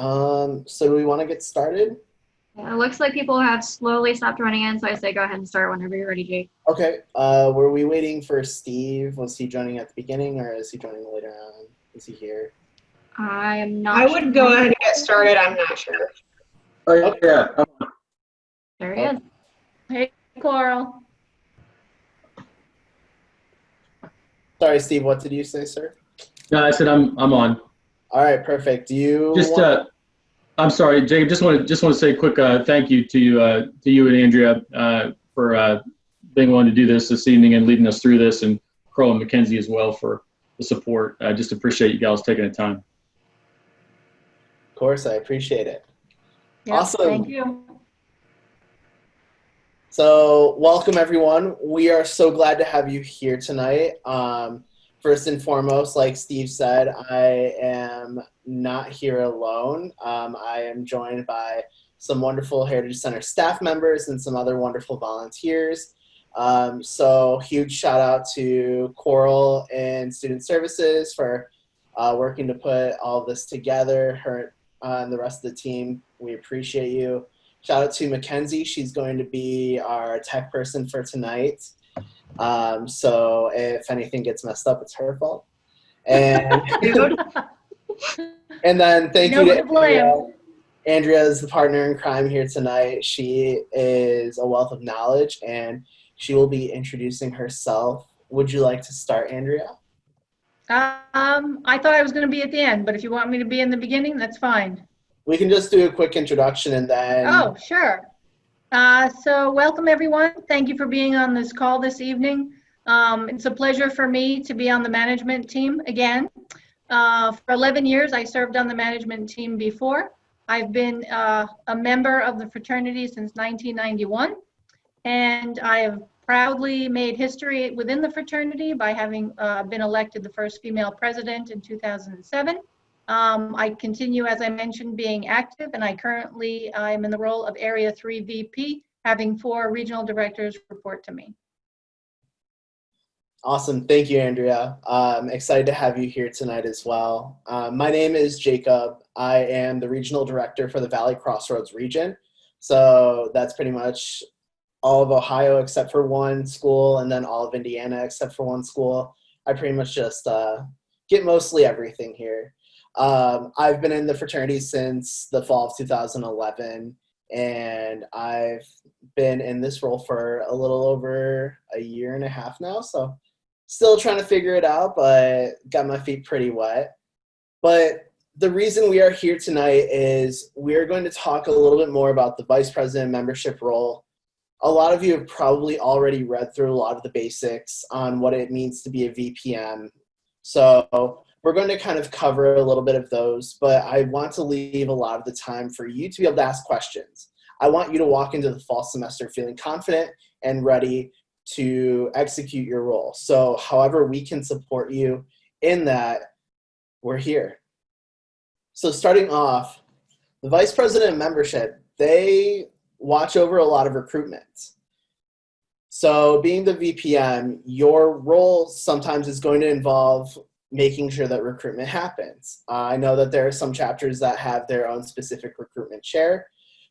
So do we want to get started? Yeah, it looks like people have slowly stopped running in, so I say go ahead and start whenever you're ready, Jake. Okay. Were we waiting for Steve? Was he joining at the beginning or is he joining later on? Is he here? I am I not would go sure. ahead and get started. I'm not sure. Oh, yeah. There he is. Hey, Coral. Sorry, Steve, what did you say, sir? No, I said I'm on. All right, perfect. Do you Just want... I'm sorry, Jacob. Just want to say a quick thank you to you and Andrea for being willing to do this evening and leading us through this, and Carl and Mackenzie as well for the support. I just appreciate you guys taking the time. Of course, I appreciate it. Yep, Awesome. Thank you. So welcome, everyone. We are so glad to have you here tonight. First and foremost, like Steve said, I am not here alone. I am joined by some wonderful Heritage Center staff members and some other wonderful volunteers. So huge shout out to Coral and Student Services for working to put all this together. Her and the rest of the team, we appreciate you. Shout out to Mackenzie. She's going to be our tech person for tonight. So if anything gets messed up, it's her fault. And, and then thank you to Andrea. Andrea is the partner in crime here tonight. She is a wealth of knowledge, and she will be introducing herself. Would you like to start, Andrea? I thought I was going to be at the end, but if you want me to be in the beginning, that's fine. We can just do a quick introduction and then... Oh, sure. So welcome, everyone. Thank you for being on this call this evening. It's a pleasure for me to be on the management team again. For 11 years, I served on the management team before. I've been a member of the fraternity since 1991, and I have proudly made history within the fraternity by having been elected the first female president in 2007. I continue, as I mentioned, being active, and I'm in the role of Area 3 VP, having 4 regional directors report to me. Awesome. Thank you, Andrea. Excited to have you here tonight as well. My name is Jacob. I am the regional director for the Valley Crossroads region. So that's pretty much all of Ohio except for one school, and then all of Indiana except for one school. I pretty much just get mostly everything here. I've been in the fraternity since the fall of 2011, and I've been in this role for a little over a year and a half now, so still trying to figure it out, but got my feet pretty wet. But the reason we are here tonight is we're going to talk a little bit more about the vice president membership role. A lot of you have probably already read through a lot of the basics on what it means to be a VPM. So we're going to kind of cover a little bit of those, but I want to leave a lot of the time for you to be able to ask questions. I want you to walk into the fall semester feeling confident and ready to execute your role. So however we can support you in that, we're here. So starting off, the vice president of membership, they watch over a lot of recruitment. So being the VPM, your role sometimes is going to involve making sure that recruitment happens. I know that there are some chapters that have their own specific recruitment chair,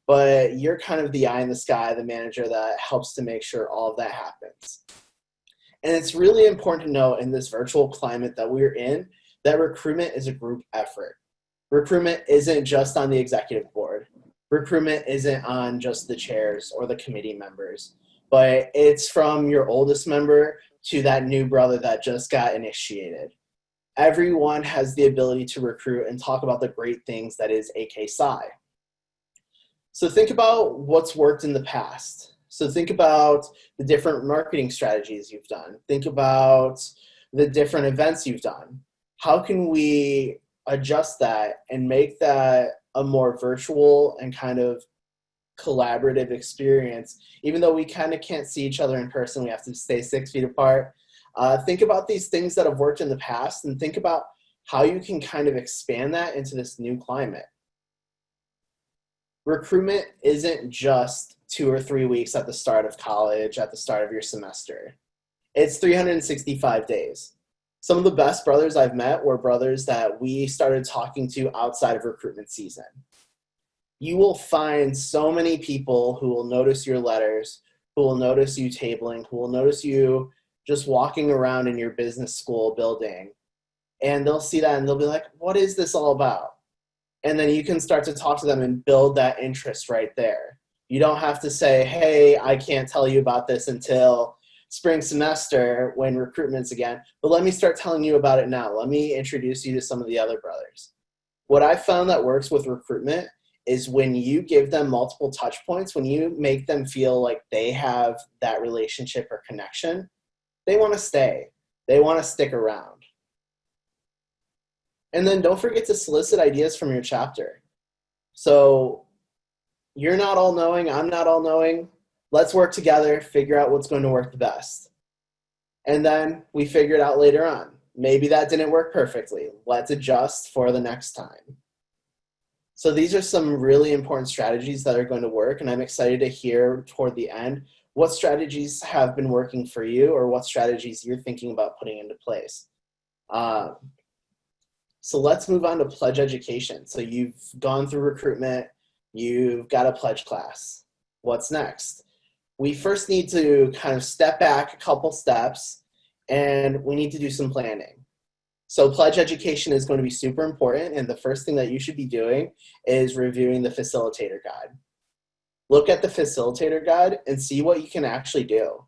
but you're kind of the eye in the sky, the manager that helps to make sure all of that happens. And it's really important to know in this virtual climate that we're in, that recruitment is a group effort. Recruitment isn't just on the executive board. Recruitment isn't on just the chairs or the committee members, but it's from your oldest member to that new brother that just got initiated. Everyone has the ability to recruit and talk about the great things that is AK Psi. So think about what's worked in the past. So think about the different marketing strategies you've done. Think about the different events you've done. How can we adjust that and make that a more virtual and kind of collaborative experience? Even though we kind of can't see each other in person, we have to stay 6 feet apart. Think about these things that have worked in the past and think about how you can kind of expand that into this new climate. Recruitment isn't just 2 or 3 weeks at the start of college, at the start of your semester. It's 365 days. Some of the best brothers I've met were brothers that we started talking to outside of recruitment season. You will find so many people who will notice your letters, who will notice you tabling, who will notice you just walking around in your business school building. And they'll see that and they'll be like, what is this all about? And then you can start to talk to them and build that interest right there. You don't have to say, hey, I can't tell you about this until spring semester when recruitment's again, but let me start telling you about it now. Let me introduce you to some of the other brothers. What I found that works with recruitment is when you give them multiple touch points, when you make them feel like they have that relationship or connection, they want to stay. They want to stick around. And then don't forget to solicit ideas from your chapter. So you're not all knowing, I'm not all knowing. Let's work together, figure out what's going to work the best. And then we figure it out later on. Maybe that didn't work perfectly. Let's adjust for the next time. So these are some really important strategies that are going to work, and I'm excited to hear toward the end what strategies have been working for you or what strategies you're thinking about putting into place. So let's move on to pledge education. So you've gone through recruitment, you've got a pledge class. What's next? We first need to kind of step back a couple steps, and we need to do some planning. So pledge education is going to be super important, and the first thing that you should be doing is reviewing the facilitator guide. Look at the facilitator guide and see what you can actually do.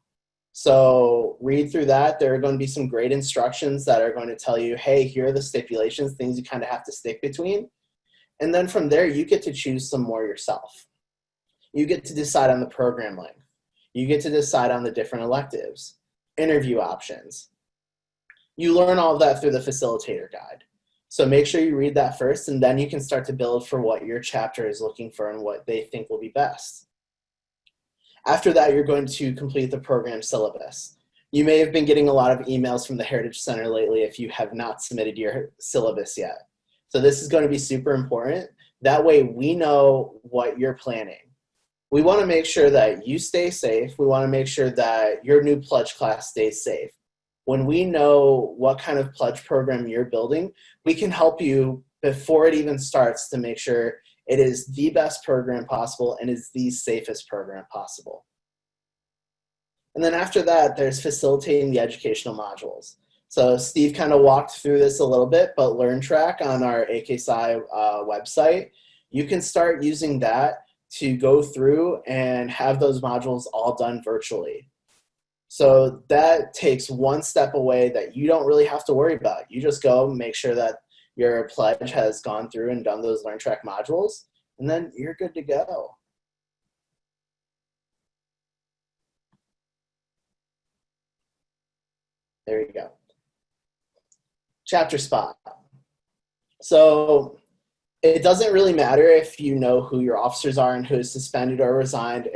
So read through that. There are going to be some great instructions that are going to tell you, hey, here are the stipulations, things you kind of have to stick between. And then from there, you get to choose some more yourself. You get to decide on the program length. You get to decide on the different electives, interview options. You learn all of that through the facilitator guide. So make sure you read that first, and then you can start to build for what your chapter is looking for and what they think will be best. After that, you're going to complete the program syllabus. You may have been getting a lot of emails from the Heritage Center lately if you have not submitted your syllabus yet. So this is going to be super important. That way we know what you're planning. We want to make sure that you stay safe. We want to make sure that your new pledge class stays safe. When we know what kind of pledge program you're building, we can help you before it even starts to make sure it is the best program possible and is the safest program possible. And then after that, there's facilitating the educational modules. So Steve kind of walked through this a little bit, but LearnTrack on our AKSI website, you can start using that to go through and have those modules all done virtually. So that takes one step away that you don't really have to worry about. You just go make sure that your pledge has gone through and done those LearnTrack modules, and then you're good to go. There you go. ChapterSpot. So it doesn't really matter if you know who your officers are and who's suspended or resigned,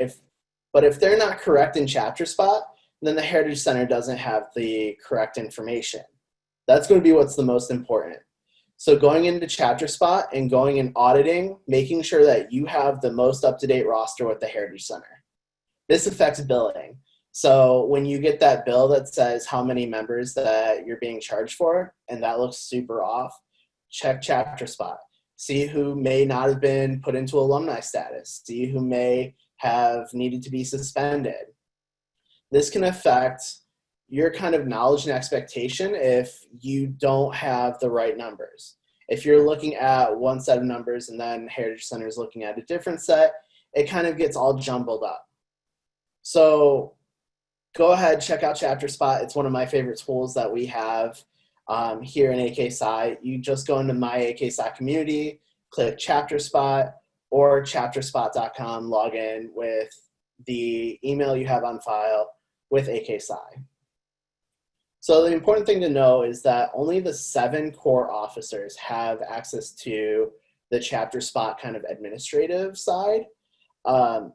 but if they're not correct in ChapterSpot, then the Heritage Center doesn't have the correct information. That's going to be what's the most important. So going into ChapterSpot and going and auditing, making sure that you have the most up-to-date roster with the Heritage Center. This affects billing. So when you get that bill that says how many members that you're being charged for, and that looks super off, check ChapterSpot. See who may not have been put into alumni status. See who may have needed to be suspended. This can affect your kind of knowledge and expectation if you don't have the right numbers. If you're looking at one set of numbers and then Heritage Center is looking at a different set, it kind of gets all jumbled up. So go ahead, check out ChapterSpot. It's one of my favorite tools that we have here in AKSI. You just go into my AKSI community, click ChapterSpot or chapterspot.com, log in with the email you have on file with AKSI. So the important thing to know is that only the 7 core officers have access to the ChapterSpot kind of administrative side.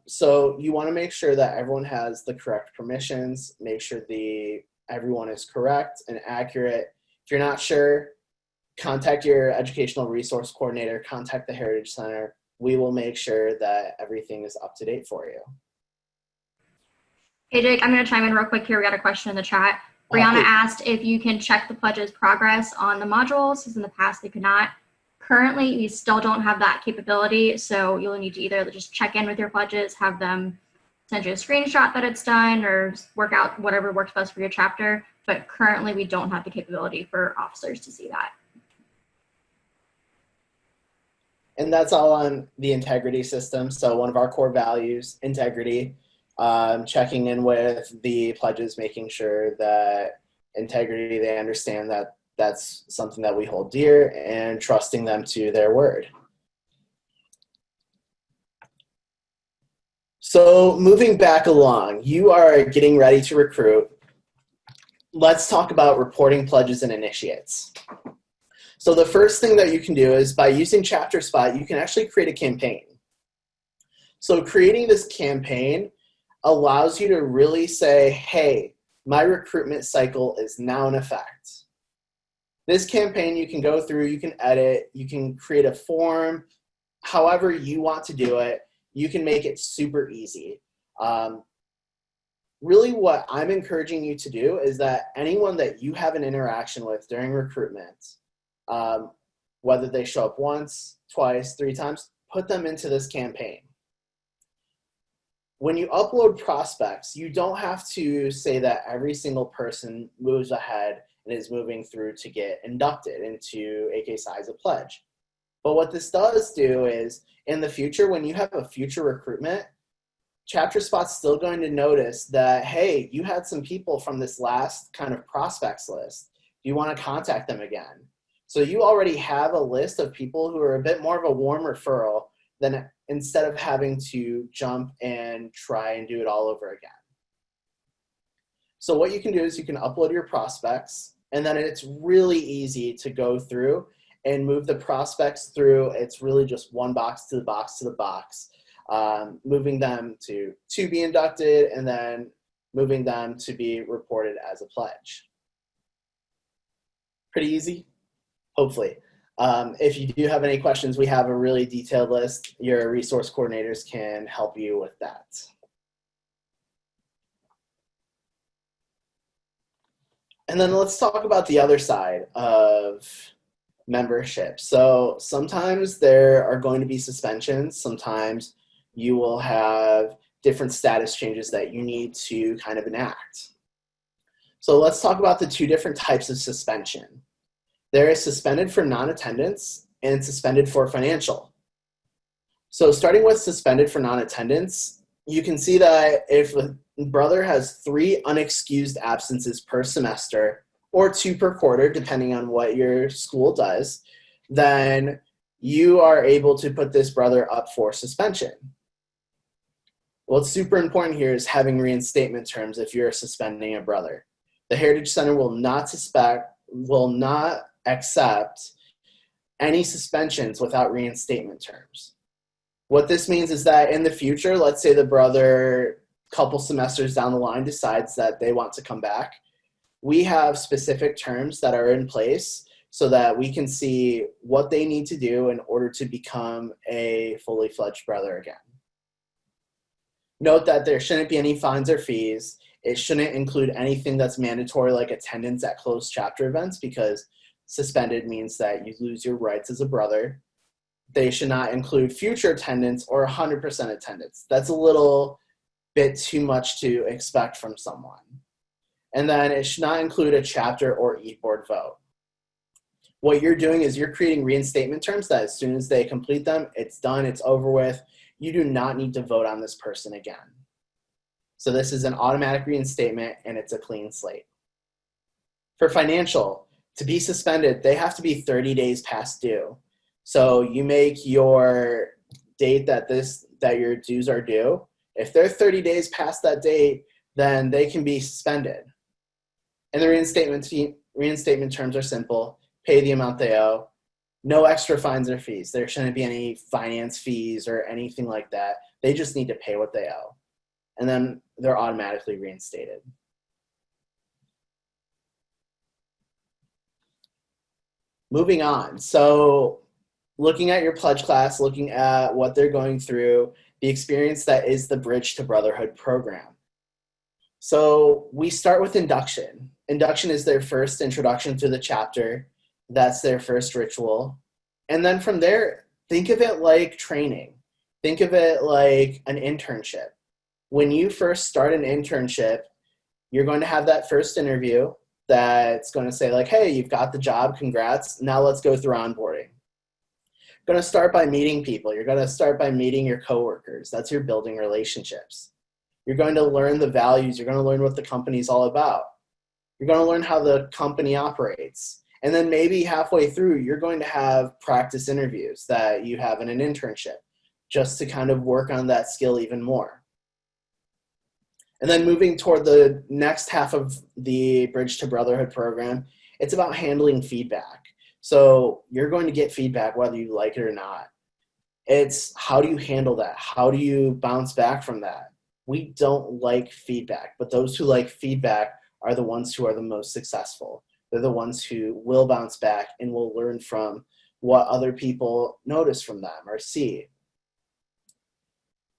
So you want to make sure that everyone has the correct permissions, make sure everyone is correct and accurate. If you're not sure, contact your educational resource coordinator, contact the Heritage Center. We will make sure that everything is up to date for you. Hey, Jake, I'm going to chime in real quick here. We got a question in the chat. Brianna asked if you can check the pledge's progress on the modules, because in the past they could not. Currently, we still don't have that capability, so you'll need to either just check in with your pledges, have them send you a screenshot that it's done, or work out whatever works best for your chapter. But currently, we don't have the capability for officers to see that. And that's all on the integrity system. So one of our core values, integrity, checking in with the pledges, making sure that integrity, they understand that that's something that we hold dear, and trusting them to their word. So moving back along, you are getting ready to recruit. Let's talk about reporting pledges and initiates. So the first thing that you can do is by using ChapterSpot, you can actually create a campaign. So creating this campaign allows you to really say, hey, my recruitment cycle is now in effect. This campaign you can go through, you can edit, you can create a form, however you want to do it. You can make it super easy. Really what I'm encouraging you to do is that anyone that you have an interaction with during recruitment, whether they show up once, twice, 3 times, put them into this campaign. When you upload prospects, you don't have to say that every single person moves ahead and is moving through to get inducted into AK Size a pledge. But what this does do is, in the future, when you have a future recruitment, ChapterSpot's still going to notice that, hey, you had some people from this last kind of prospects list. Do you want to contact them again? So you already have a list of people who are a bit more of a warm referral than instead of having to jump and try and do it all over again. So what you can do is you can upload your prospects, and then it's really easy to go through and move the prospects through. It's really just one box to the box to the box, moving them to be inducted and then moving them to be reported as a pledge. Pretty easy, hopefully. If you do have any questions, we have a really detailed list. Your resource coordinators can help you with that. And then let's talk about the other side of membership. So sometimes there are going to be suspensions. Sometimes you will have different status changes that you need to kind of enact. So let's talk about the 2 different types of suspension. There is suspended for non-attendance and suspended for financial. So starting with suspended for non-attendance, you can see that if a brother has 3 unexcused absences per semester, or 2 per quarter, depending on what your school does, then you are able to put this brother up for suspension. What's super important here is having reinstatement terms if you're suspending a brother. The Heritage Center will not accept any suspensions without reinstatement terms. What this means is that in the future, let's say the brother, couple semesters down the line, decides that they want to come back, we have specific terms that are in place so that we can see what they need to do in order to become a fully fledged brother again. Note that there shouldn't be any fines or fees. It shouldn't include anything that's mandatory like attendance at closed chapter events, because suspended means that you lose your rights as a brother. They should not include future attendance or 100% attendance. That's a little bit too much to expect from someone. And then it should not include a chapter or e-board vote. What you're doing is you're creating reinstatement terms that as soon as they complete them, it's done, it's over with. You do not need to vote on this person again. So this is an automatic reinstatement and it's a clean slate. For financial, to be suspended, they have to be 30 days past due. So you make your date that your dues are due. If they're 30 days past that date, then they can be suspended. And the reinstatement terms are simple. Pay the amount they owe. No extra fines or fees. There shouldn't be any finance fees or anything like that. They just need to pay what they owe. And then they're automatically reinstated. Moving on. So looking at your pledge class, looking at what they're going through, the experience that is the Bridge to Brotherhood program. So we start with induction. Induction is their first introduction to the chapter. That's their first ritual. And then from there, think of it like training. Think of it like an internship. When you first start an internship, you're going to have that first interview that's going to say like, hey, you've got the job, congrats. Now let's go through onboarding. You're going to start by meeting people. You're going to start by meeting your coworkers. That's your building relationships. You're going to learn the values. You're going to learn what the company's all about. You're going to learn how the company operates. And then maybe halfway through, you're going to have practice interviews that you have in an internship just to kind of work on that skill even more. And then moving toward the next half of the Bridge to Brotherhood program, it's about handling feedback. So you're going to get feedback whether you like it or not. It's how do you handle that? How do you bounce back from that? We don't like feedback, but those who like feedback are the ones who are the most successful. They're the ones who will bounce back and will learn from what other people notice from them or see.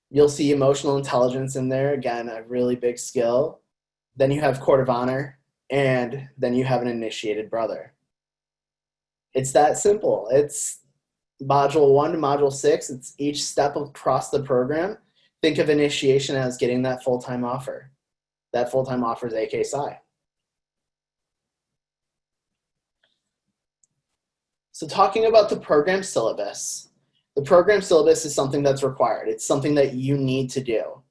You'll see emotional intelligence in there, again, a really big skill. Then you have court of honor, and then you have an initiated brother. It's that simple. It's module 1 to module 6. It's each step across the program. Think of initiation as getting that full-time offer. That full-time offer is AK Psi. So talking about the program syllabus, the program syllabus is something that's required. It's something that you need to do.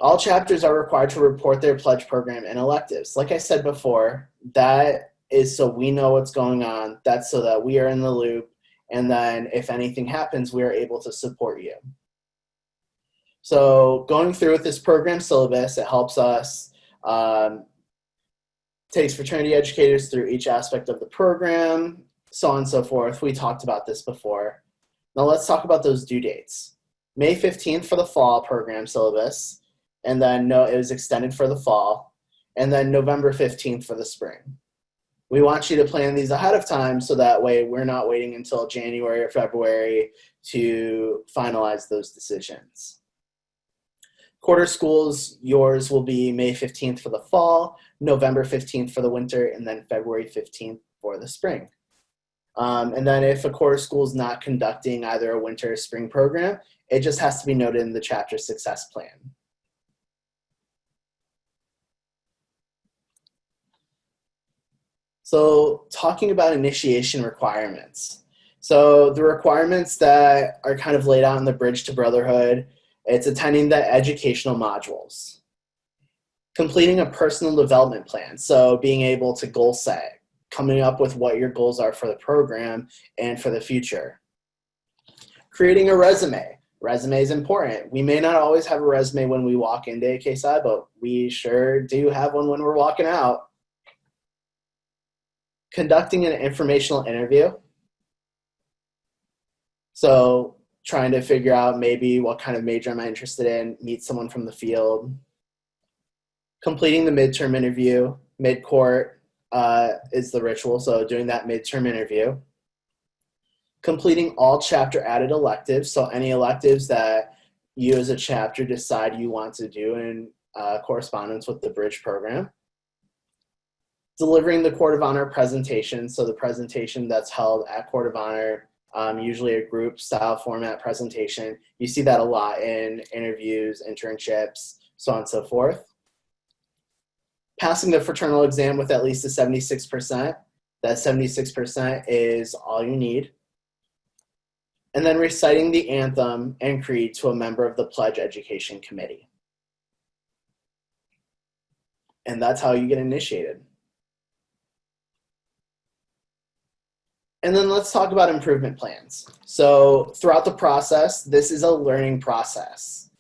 All chapters are required to report their pledge program and electives. Like I said before, that is so we know what's going on. That's so that we are in the loop. And then if anything happens, we are able to support you. So going through with this program syllabus, it helps us, takes fraternity educators through each aspect of the program, so on and so forth. We talked about this before. Now let's talk about those due dates. May 15th for the fall program syllabus, and then it was extended for the fall, and then November 15th for the spring. We want you to plan these ahead of time so that way we're not waiting until January or February to finalize those decisions. Quarter schools, yours will be May 15th for the fall, November 15th for the winter, and then February 15th for the spring. And then if a quarter school is not conducting either a winter or spring program, it just has to be noted in the chapter success plan. So talking about initiation requirements. So the requirements that are kind of laid out in the Bridge to Brotherhood, it's attending the educational modules, completing a personal development plan. So being able to goal set, coming up with what your goals are for the program and for the future. Creating a resume. Resume is important. We may not always have a resume when we walk into AK Psi, but we sure do have one when we're walking out. Conducting an informational interview. So trying to figure out maybe what kind of major am I interested in, meet someone from the field. Completing the midterm interview, mid-court is the ritual, so doing that midterm interview. Completing all chapter added electives, so any electives that you as a chapter decide you want to do in correspondence with the Bridge program. Delivering the Court of Honor presentation, so the presentation that's held at Court of Honor, usually a group style format presentation. You see that a lot in interviews, internships, so on and so forth. Passing the fraternal exam with at least a 76%. That 76% is all you need. And then reciting the anthem and creed to a member of the Pledge Education Committee. And that's how you get initiated. And then let's talk about improvement plans. So throughout the process, this is a learning process.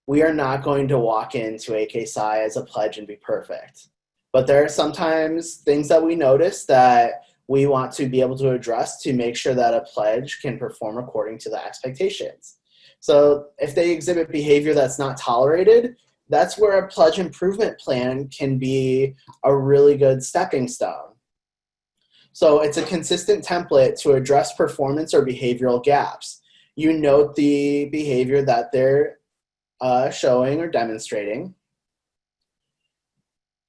We are not going to walk into AK Psi as a pledge and be perfect. But there are sometimes things that we notice that we want to be able to address to make sure that a pledge can perform according to the expectations. So if they exhibit behavior that's not tolerated, that's where a pledge improvement plan can be a really good stepping stone. So it's a consistent template to address performance or behavioral gaps. You note the behavior that they're showing or demonstrating.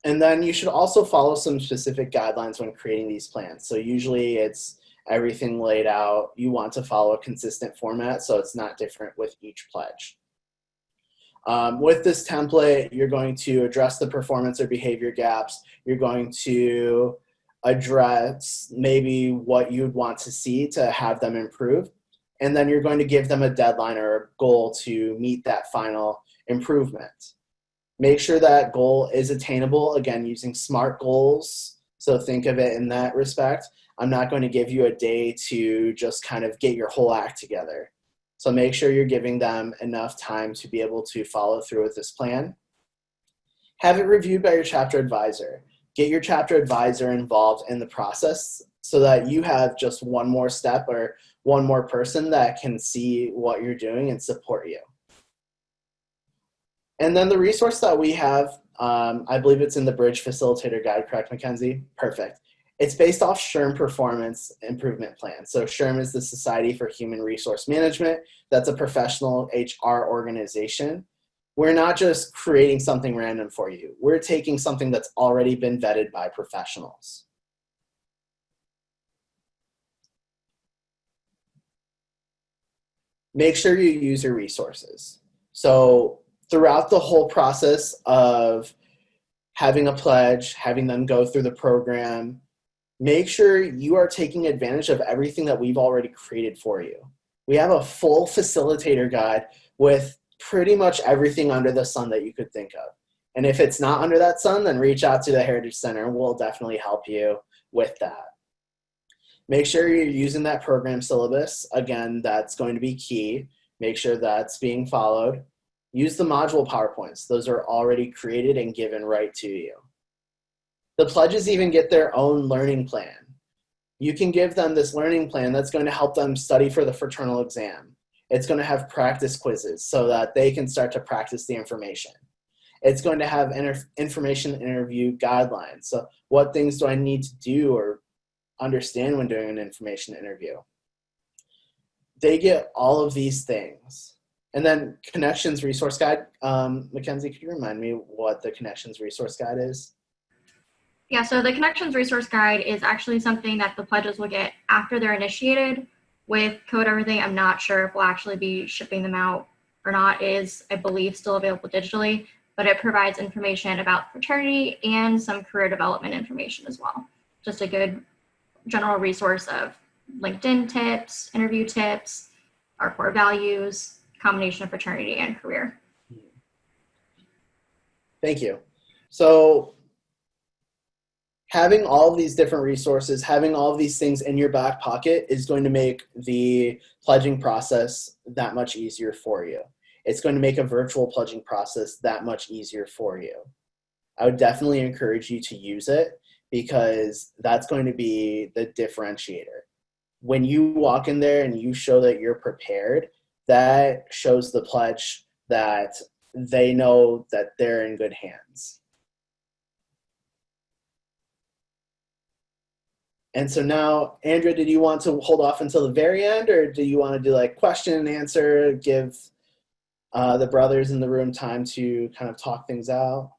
And then you should also follow some specific guidelines when creating these plans. So usually it's everything laid out. You want to follow a consistent format so it's not different with each pledge. With this template, you're going to address the performance or behavior gaps. You're going to address maybe what you'd want to see to have them improve. And then you're going to give them a deadline or a goal to meet that final improvement. Make sure that goal is attainable, again, using SMART goals. So think of it in that respect. I'm not going to give you a day to just kind of get your whole act together. So make sure you're giving them enough time to be able to follow through with this plan. Have it reviewed by your chapter advisor. Get your chapter advisor involved in the process so that you have just one more step or one more person that can see what you're doing and support you. And then the resource that we have, I believe it's in the Bridge Facilitator Guide, correct, Mackenzie? Perfect. It's based off SHRM Performance Improvement Plan. So SHRM is the Society for Human Resource Management. That's a professional HR organization. We're not just creating something random for you. We're taking something that's already been vetted by professionals. Make sure you use your resources. So throughout the whole process of having a pledge, having them go through the program, make sure you are taking advantage of everything that we've already created for you. We have a full facilitator guide with pretty much everything under the sun that you could think of. And if it's not under that sun, then reach out to the Heritage Center and we'll definitely help you with that. Make sure you're using that program syllabus. Again, that's going to be key. Make sure that's being followed. Use the module PowerPoints. Those are already created and given right to you. The pledges even get their own learning plan. You can give them this learning plan that's going to help them study for the fraternal exam. It's going to have practice quizzes so that they can start to practice the information. It's going to have information interview guidelines. So what things do I need to do or understand when doing an information interview? They get all of these things. And then Connections Resource Guide. Mackenzie, could you remind me what the Connections Resource Guide is? Yeah, so the Connections Resource Guide is actually something that the pledges will get after they're initiated. With code everything, I'm not sure if we'll actually be shipping them out or not. It is, I believe, still available digitally, but it provides information about fraternity and some career development information as well. Just a good general resource of LinkedIn tips, interview tips, our core values, combination of fraternity and career. Thank you. So having all of these different resources, having all of these things in your back pocket is going to make the pledging process that much easier for you. It's going to make a virtual pledging process that much easier for you. I would definitely encourage you to use it because that's going to be the differentiator. When you walk in there and you show that you're prepared, that shows the pledge that they know that they're in good hands. And so now, Andrea, did you want to hold off until the very end, or do you want to do like question and answer, give the brothers in the room time to kind of talk things out?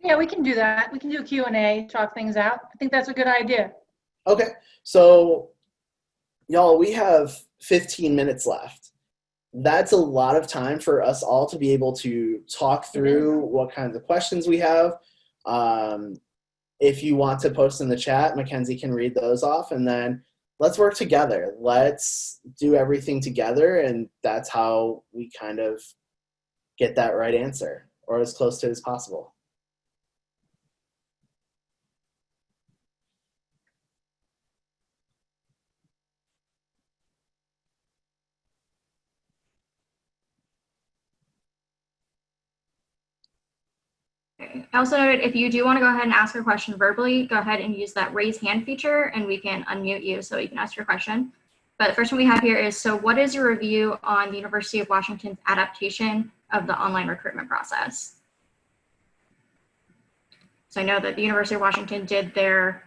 Yeah, we can do that. We can do Q&A, talk things out. I think that's a good idea. Okay, so y'all, we have 15 minutes left. That's a lot of time for us all to be able to talk through what kinds of questions we have. If you want to post in the chat, Mackenzie can read those off, and then let's work together. Let's do everything together, and that's how we kind of get that right answer, or as close to it as possible. I also noted if you do want to go ahead and ask a question verbally, go ahead and use that raise hand feature and we can unmute you so you can ask your question. But the first one we have here is, so what is your review on the University of Washington's adaptation of the online recruitment process? So I know that the University of Washington did their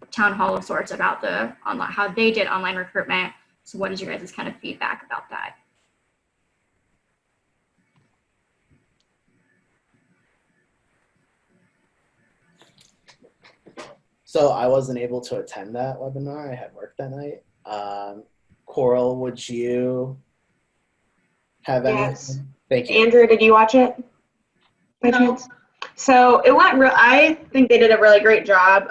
town hall of sorts about the online, how they did online recruitment. So what is your guys' kind of feedback about that? So I wasn't able to attend that webinar. I had work that night. Coral, would you have Yes. anything? Thank you. Andrew, did you watch it by No. chance? So it went I think they did a really great job.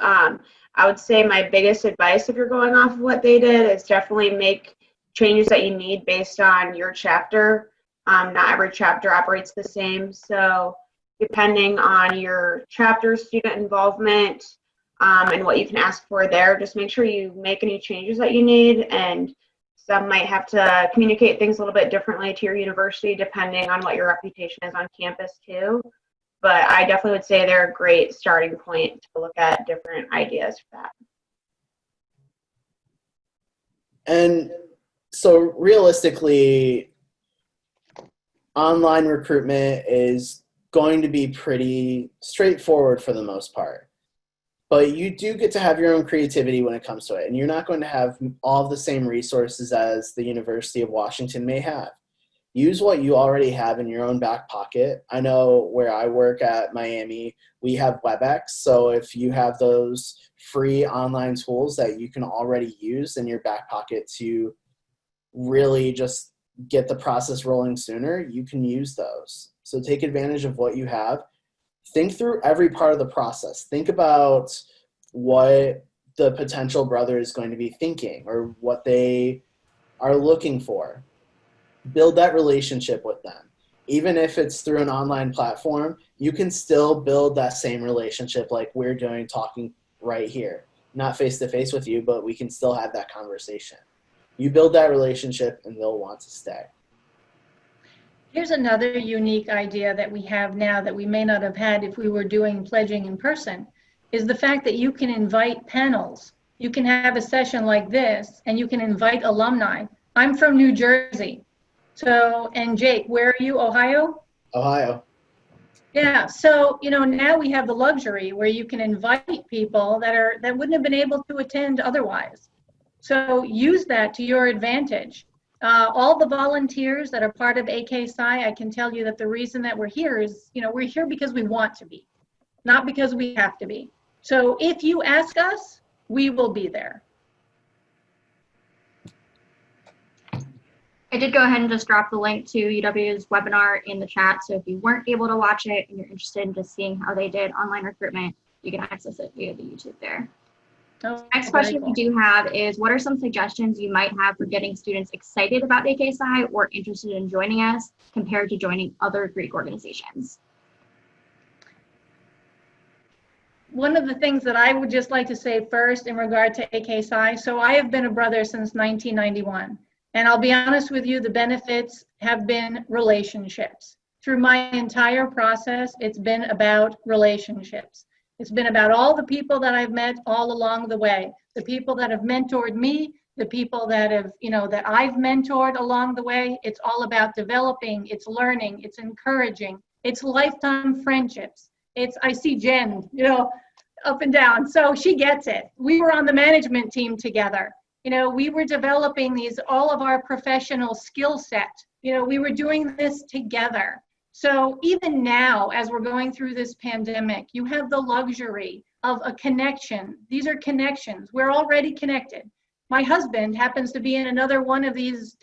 I would say my biggest advice if you're going off of what they did is definitely make changes that you need based on your chapter. Not every chapter operates the same. So depending on your chapter student involvement and what you can ask for there, just make sure you make any changes that you need. And some might have to communicate things a little bit differently to your university depending on what your reputation is on campus too. But I definitely would say they're a great starting point to look at different ideas for that. And so realistically, online recruitment is going to be pretty straightforward for the most part. But you do get to have your own creativity when it comes to it. And you're not going to have all of the same resources as the University of Washington may have. Use what you already have in your own back pocket. I know where I work at Miami, we have WebEx. So if you have those free online tools that you can already use in your back pocket to really just get the process rolling sooner, you can use those. So take advantage of what you have. Think through every part of the process. Think about what the potential brother is going to be thinking or what they are looking for. Build that relationship with them. Even if it's through an online platform, you can still build that same relationship like we're doing, talking right here. Not face-to-face with you, but we can still have that conversation. You build that relationship and they'll want to stay. Here's another unique idea that we have now that we may not have had if we were doing pledging in person, is the fact that you can invite panels. You can have a session like this and you can invite alumni. I'm from New Jersey. So, and Jake, where are you, Ohio? Ohio. Yeah, so, now we have the luxury where you can invite people that wouldn't have been able to attend otherwise. So use that to your advantage. All the volunteers that are part of AK Psi, I can tell you that the reason that we're here is, we're here because we want to be, not because we have to be. So if you ask us, we will be there. I did go ahead and just drop the link to UW's webinar in the chat. So if you weren't able to watch it and you're interested in just seeing how they did online recruitment, you can access it via the YouTube there. Oh, Next question we do have is, what are some suggestions you might have for getting students excited about AK Psi or interested in joining us compared to joining other Greek organizations? One of the things that I would just like to say first in regard to AK Psi, so I have been a brother since 1991. And I'll be honest with you, the benefits have been relationships. Through my entire process, it's been about relationships. It's been about all the people that I've met all along the way, the people that have mentored me, the people that have, that I've mentored along the way. It's all about developing, it's learning, it's encouraging, it's lifetime friendships. I see Jen, up and down. So she gets it. We were on the management team together. We were developing all of our professional skill set. We were doing this together. So even now, as we're going through this pandemic, you have the luxury of a connection. These are connections. We're already connected. My husband happens to be in another one of these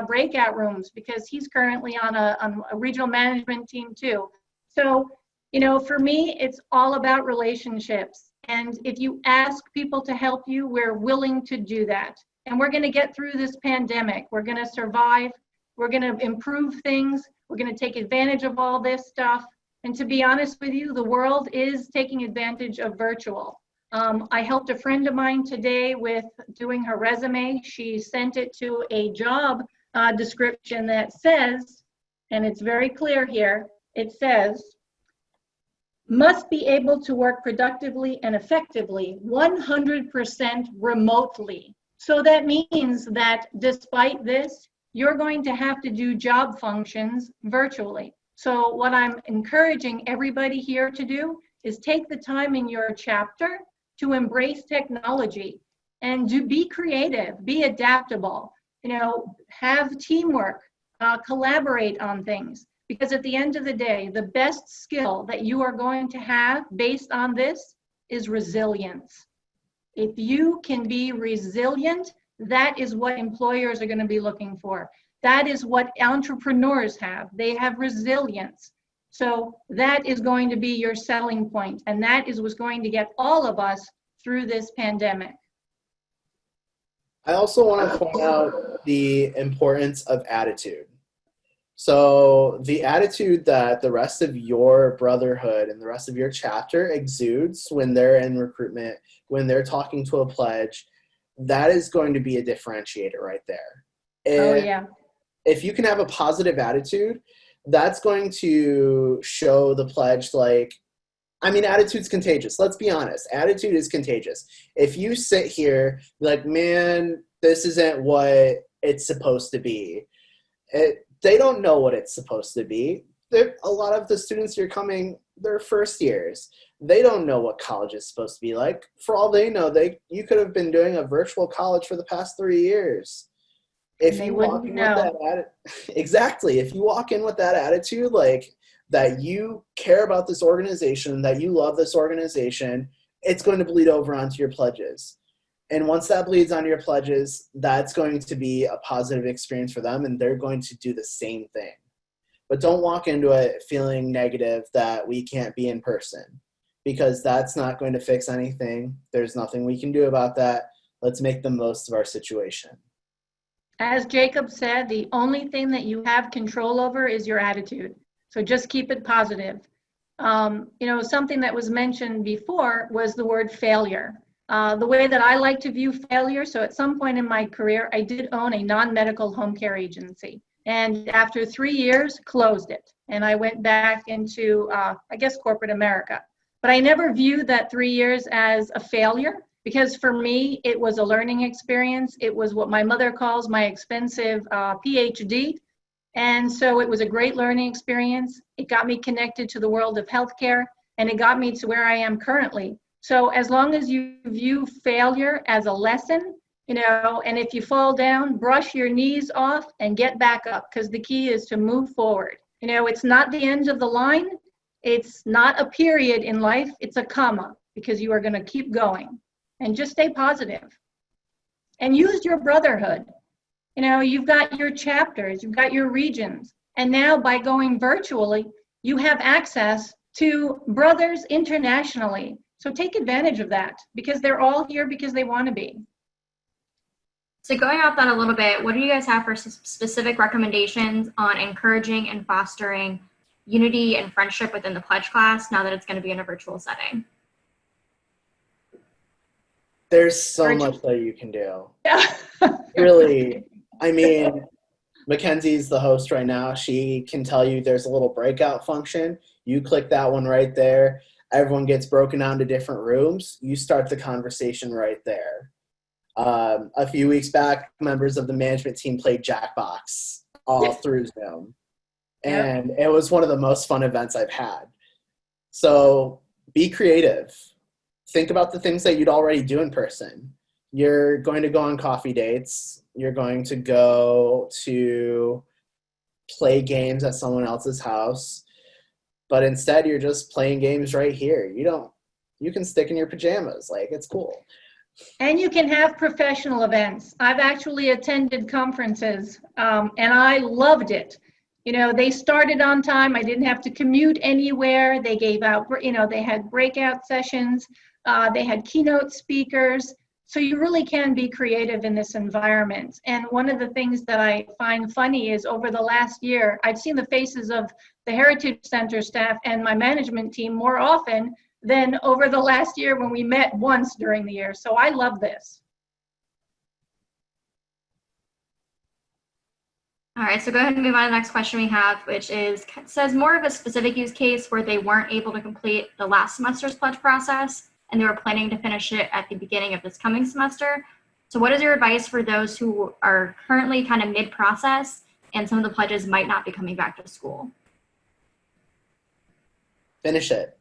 breakout rooms because he's currently on a regional management team too. So, for me, it's all about relationships. And if you ask people to help you, we're willing to do that. And we're going to get through this pandemic. We're going to survive. We're going to improve things. We're going to take advantage of all this stuff. And to be honest with you, the world is taking advantage of virtual. I helped a friend of mine today with doing her resume. She sent it to a job description that says, and it's very clear here, it says, must be able to work productively and effectively 100% remotely. So that means that despite this, you're going to have to do job functions virtually. So what I'm encouraging everybody here to do is take the time in your chapter to embrace technology and be creative, be adaptable, have teamwork, collaborate on things. Because at the end of the day, the best skill that you are going to have based on this is resilience. If you can be resilient, that is what employers are going to be looking for. That is what entrepreneurs have. They have resilience. So that is going to be your selling point, and that is what's going to get all of us through this pandemic. I also want to point out the importance of attitude. So the attitude that the rest of your brotherhood and the rest of your chapter exudes when they're in recruitment, when they're talking to a pledge, that is going to be a differentiator right there. If you can have a positive attitude, that's going to show the pledge, attitude's contagious. Let's be honest. Attitude is contagious. If you sit here like, man, this isn't what it's supposed to be, they don't know what it's supposed to be. A lot of the students here coming, they're first years. They don't know what college is supposed to be like. For all they know, you could have been doing a virtual college for the past 3 years. If you walk in with that exactly. If you walk in with that attitude, like that you care about this organization, that you love this organization, it's going to bleed over onto your pledges. And once that bleeds onto your pledges, that's going to be a positive experience for them, and they're going to do the same thing. But don't walk into it feeling negative that we can't be in person, because that's not going to fix anything. There's nothing we can do about that. Let's make the most of our situation. As Jacob said, the only thing that you have control over is your attitude. So just keep it positive. Something that was mentioned before was the word failure. The way that I like to view failure, so at some point in my career, I did own a non-medical home care agency. And after 3 years, closed it. And I went back into, corporate America. But I never viewed that 3 years as a failure, because for me, it was a learning experience. It was what my mother calls my expensive PhD. And so it was a great learning experience. It got me connected to the world of healthcare, and it got me to where I am currently. So as long as you view failure as a lesson, and if you fall down, brush your knees off and get back up, because the key is to move forward. It's not the end of the line. It's not a period in life. It's a comma, because you are going to keep going. And just stay positive. And use your brotherhood. You've got your chapters, you've got your regions. And now by going virtually, you have access to brothers internationally. So take advantage of that, because they're all here because they want to be. So going off that a little bit, what do you guys have for specific recommendations on encouraging and fostering unity and friendship within the pledge class now that it's going to be in a virtual setting? There's so much that you can do. Yeah. Really, Mackenzie's the host right now. She can tell you there's a little breakout function. You click that one right there. Everyone gets broken down to different rooms. You start the conversation right there. A few weeks back, members of the management team played Jackbox all through Zoom. And it was one of the most fun events I've had. So be creative. Think about the things that you'd already do in person. You're going to go on coffee dates. You're going to go to play games at someone else's house. But instead, you're just playing games right here. You can stick in your pajamas. It's cool. And you can have professional events. I've actually attended conferences, and I loved it. They started on time. I didn't have to commute anywhere. They gave out, they had breakout sessions. They had keynote speakers. So you really can be creative in this environment. And one of the things that I find funny is over the last year, I've seen the faces of the Heritage Center staff and my management team more often than over the last year when we met once during the year. So I love this. All right, so go ahead and move on to the next question we have, which says more of a specific use case where they weren't able to complete the last semester's pledge process and they were planning to finish it at the beginning of this coming semester. So what is your advice for those who are currently kind of mid-process and some of the pledges might not be coming back to school? Finish it.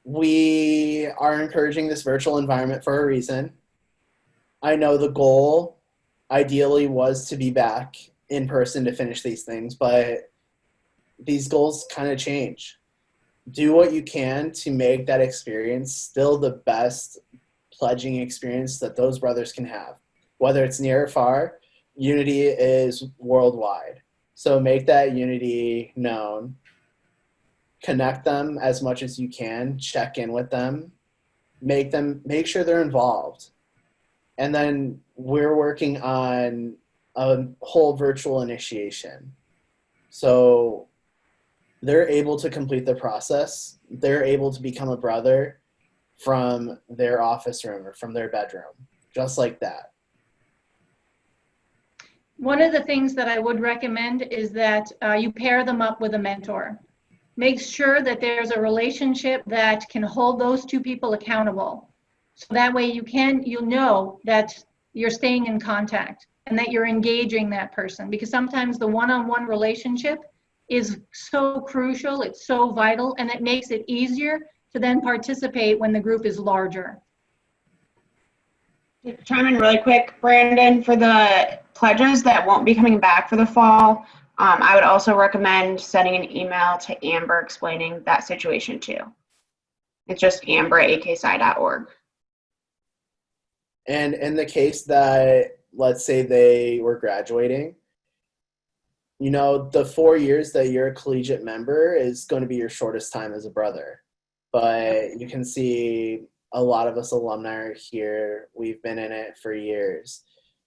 We are encouraging this virtual environment for a reason. I know the goal ideally was to be back in person to finish these things, but these goals kind of change. do what you can to make that experience still the best pledging experience that those brothers can have. Whether it's near or far, unity is worldwide. So make that unity known. Connect them as much as you can, check in with them, make sure they're involved. And then we're working on a whole virtual initiation. So they're able to complete the process. They're able to become a brother from their office room or from their bedroom, just like that. One of the things that I would recommend is that you pair them up with a mentor. Make sure that there's a relationship that can hold those two people accountable. So that way you'll know that you're staying in contact and that you're engaging that person, because sometimes the one-on-one relationship is so crucial, it's so vital, and it makes it easier to then participate when the group is larger. Chime in really quick, Brandon, for the pledges that won't be coming back for the fall, I would also recommend sending an email to Amber explaining that situation too. It's just amber@aksci.org. And in the case that, let's say they were graduating, you know, the 4 years that you're a collegiate member is going to be your shortest time as a brother. But you can see a lot of us alumni are here. We've been in it for years,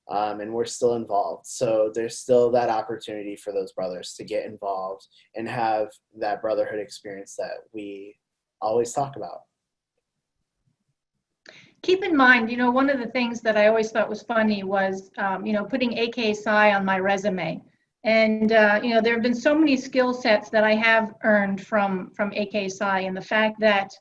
and we're still involved. So there's still that opportunity for those brothers to get involved and have that brotherhood experience that we always talk about. Keep in mind, you know, one of the things that I always thought was funny was, you know, putting AKSI on my resume. And, you know, there have been so many skill sets that I have earned from AKSI, and the fact that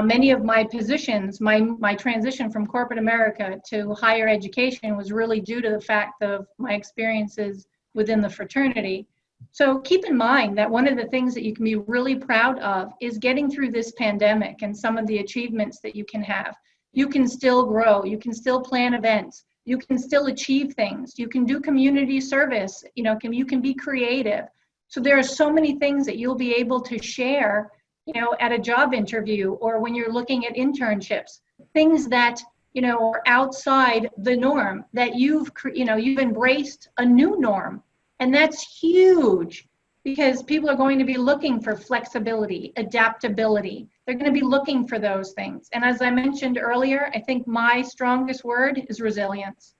many of my positions, my transition from corporate America to higher education was really due to the fact of my experiences within the fraternity. So keep in mind that one of the things that you can be really proud of is getting through this pandemic and some of the achievements that you can have. You can still grow, you can still plan events, you can still achieve things, you can do community service, you know, you can be creative. So there are so many things that you'll be able to share, you know, at a job interview or when you're looking at internships, things that, you know, are outside the norm, that you've embraced a new norm. And that's huge, because people are going to be looking for flexibility, adaptability. They're going to be looking for those things. And as I mentioned earlier, I think my strongest word is resilience.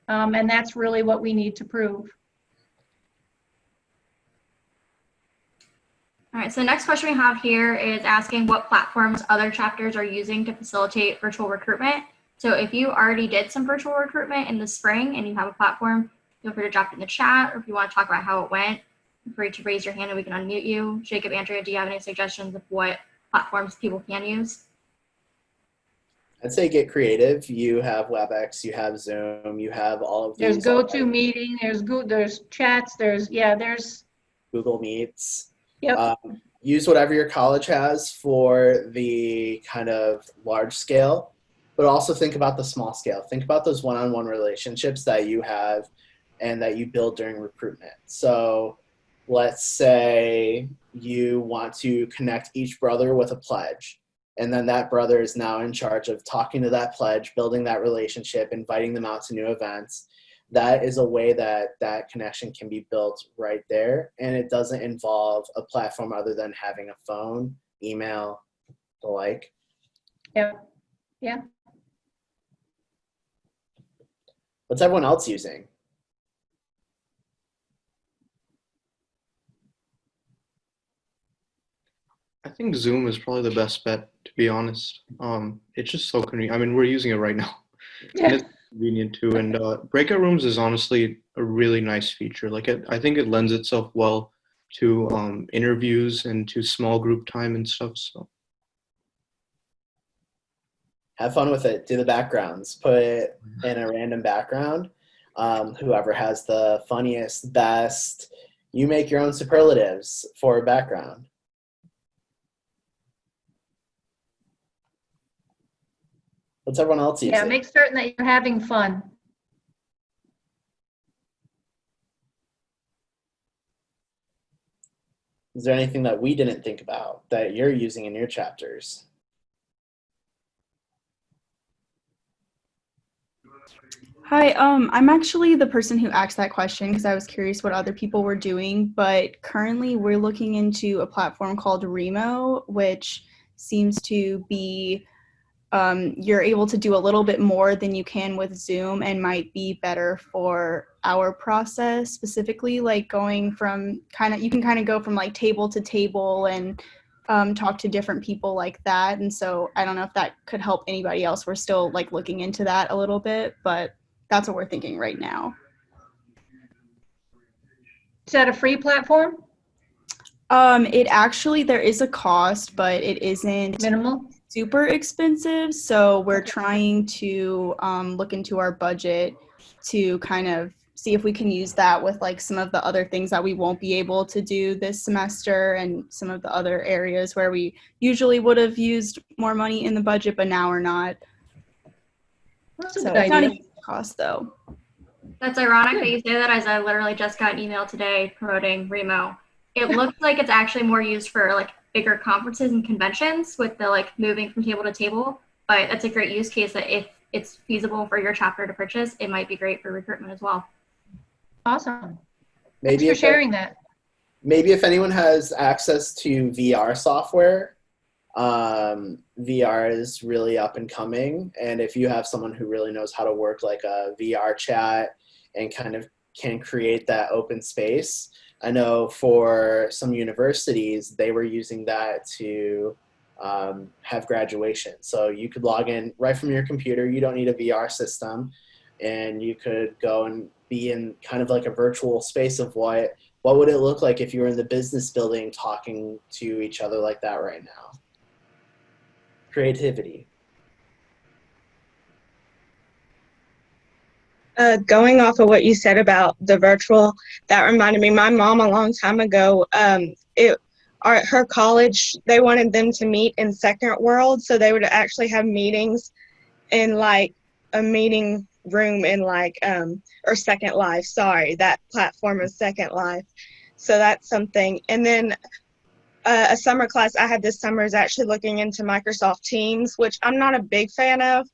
And that's really what we need to prove. All right, so the next question we have here is asking what platforms other chapters are using to facilitate virtual recruitment. So if you already did some virtual recruitment in the spring and you have a platform, feel free to drop it in the chat, or if you want to talk about how it went, feel free to raise your hand and we can unmute you. Jacob, Andrea, do you have any suggestions of what platforms people can use? I'd say get creative. You have WebEx, you have Zoom, you have all of these. There's GoToMeeting, there's chats, there's Google Meets. Yep. Use whatever your college has for the kind of large scale, but also think about the small scale. Think about those one-on-one relationships that you have and that you build during recruitment. So let's say you want to connect each brother with a pledge, and then that brother is now in charge of talking to that pledge, building that relationship, inviting them out to new events. That is a way that that connection can be built right there, and it doesn't involve a platform other than having a phone, email, the like. Yeah. What's everyone else using? I think Zoom is probably the best bet, to be honest. It's just so convenient. I mean, we're using it right now. And it's convenient too. And breakout rooms is honestly a really nice feature. Like, I think it lends itself well to interviews and to small group time and stuff. So Have fun with it. Do the backgrounds. Put it in a random background. Whoever has the funniest, best, you make your own superlatives for a background. What's everyone else using? Yeah, make certain that you're having fun. Is there anything that we didn't think about that you're using in your chapters? Hi, I'm actually the person who asked that question because I was curious what other people were doing, but currently we're looking into a platform called Remo, which seems to be you're able to do a little bit more than you can with Zoom and might be better for our process, specifically like going from you can kind of go from like table to table and talk to different people like that. And so I don't know if that could help anybody else. We're still like looking into that a little bit, but that's what we're thinking right now. Is that a free platform? It actually, there is a cost, but it isn't Minimal? super expensive. So we're trying to look into our budget to kind of see if we can use that with like some of the other things that we won't be able to do this semester and some of the other areas where we usually would have used more money in the budget, but now we're not. That's a So good it's not a idea. huge cost though. That's ironic that you say that, as I literally just got an email today promoting Remo. It looks like it's actually more used for like bigger conferences and conventions with the like moving from table to table. But that's a great use case that if it's feasible for your chapter to purchase, it might be great for recruitment as well. Awesome. Maybe Thanks for sharing that. Maybe if anyone has access to VR software, VR is really up and coming. And if you have someone who really knows how to work like a VR chat and kind of can create that open space, I know for some universities, they were using that to have graduation. So you could log in right from your computer. You don't need a VR system. And you could go and be in kind of like a virtual space of what would it look like if you were in the business building talking to each other like that right now. Creativity. Going off of what you said about the virtual, that reminded me, my mom a long time ago, at her college, they wanted them to meet in Second World, so they would actually have meetings in like a meeting room in like, or Second Life, sorry, that platform is Second Life. So that's something. And then a summer class I had this summer is actually looking into Microsoft Teams, which I'm not a big fan of,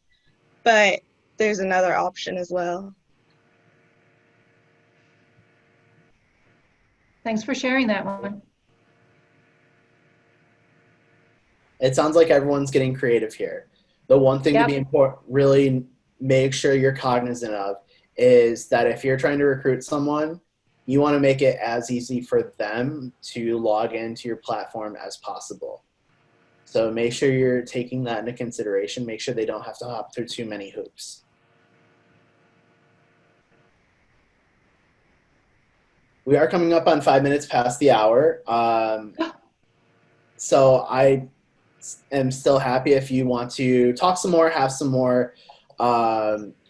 but there's another option as well. Thanks for sharing that one. It sounds like everyone's getting creative here. The one thing to be important, really make sure you're cognizant of, is that if you're trying to recruit someone, you want to make it as easy for them to log into your platform as possible. So make sure you're taking that into consideration. Make sure they don't have to hop through too many hoops. We are coming up on 5 minutes past the hour. So I am still happy if you want to talk some more, have some more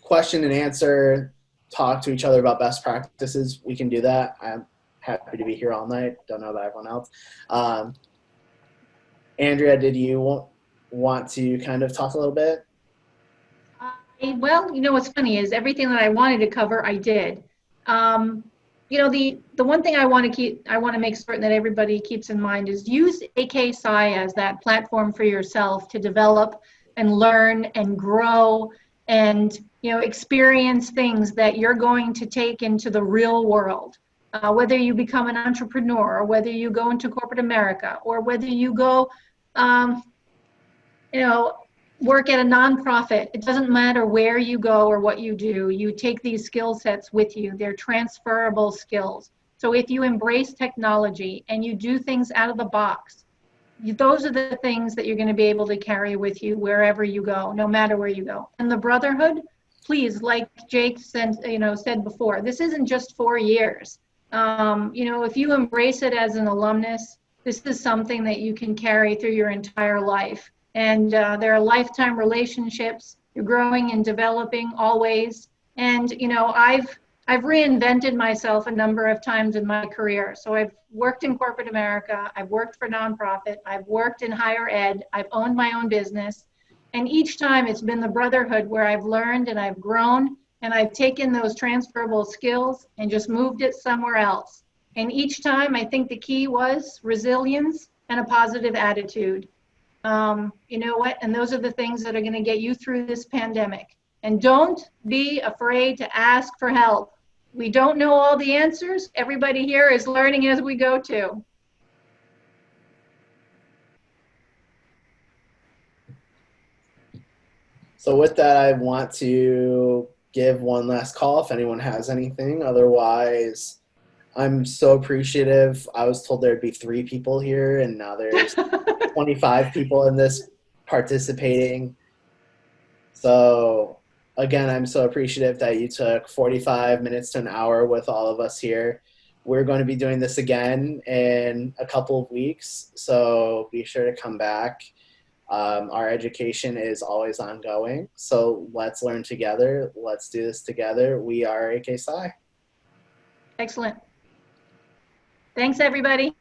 question and answer, talk to each other about best practices. We can do that. I'm happy to be here all night. Don't know about everyone else. Andrea, did you want to kind of talk a little bit? Well, you know what's funny is everything that I wanted to cover, I did. You know, the one thing I want to make certain that everybody keeps in mind is use AKSI as that platform for yourself to develop and learn and grow and, you know, experience things that you're going to take into the real world. Whether you become an entrepreneur or whether you go into corporate America or whether you go, you know, work at a nonprofit, it doesn't matter where you go or what you do, you take these skill sets with you. They're transferable skills. So if you embrace technology and you do things out of the box, those are the things that you're going to be able to carry with you wherever you go, no matter where you go. And the brotherhood, please, like Jake said before, this isn't just 4 years. You know, if you embrace it as an alumnus, this is something that you can carry through your entire life. And there are lifetime relationships. You're growing and developing always. And, you know, I've reinvented myself a number of times in my career. So I've worked in corporate America. I've worked for nonprofit. I've worked in higher ed. I've owned my own business. And each time it's been the brotherhood where I've learned and I've grown and I've taken those transferable skills and just moved it somewhere else. And each time, I think the key was resilience and a positive attitude. You know what? And those are the things that are going to get you through this pandemic. And don't be afraid to ask for help. We don't know all the answers. Everybody here is learning as we go too. So with that, I want to give one last call if anyone has anything. Otherwise, I'm so appreciative. I was told there'd be 3 people here, and now there's 25 people in this participating. So again, I'm so appreciative that you took 45 minutes to an hour with all of us here. We're going to be doing this again in a couple of weeks, so be sure to come back. Our education is always ongoing, so let's learn together. Let's do this together. We are AK Psi. Excellent. Thanks, everybody.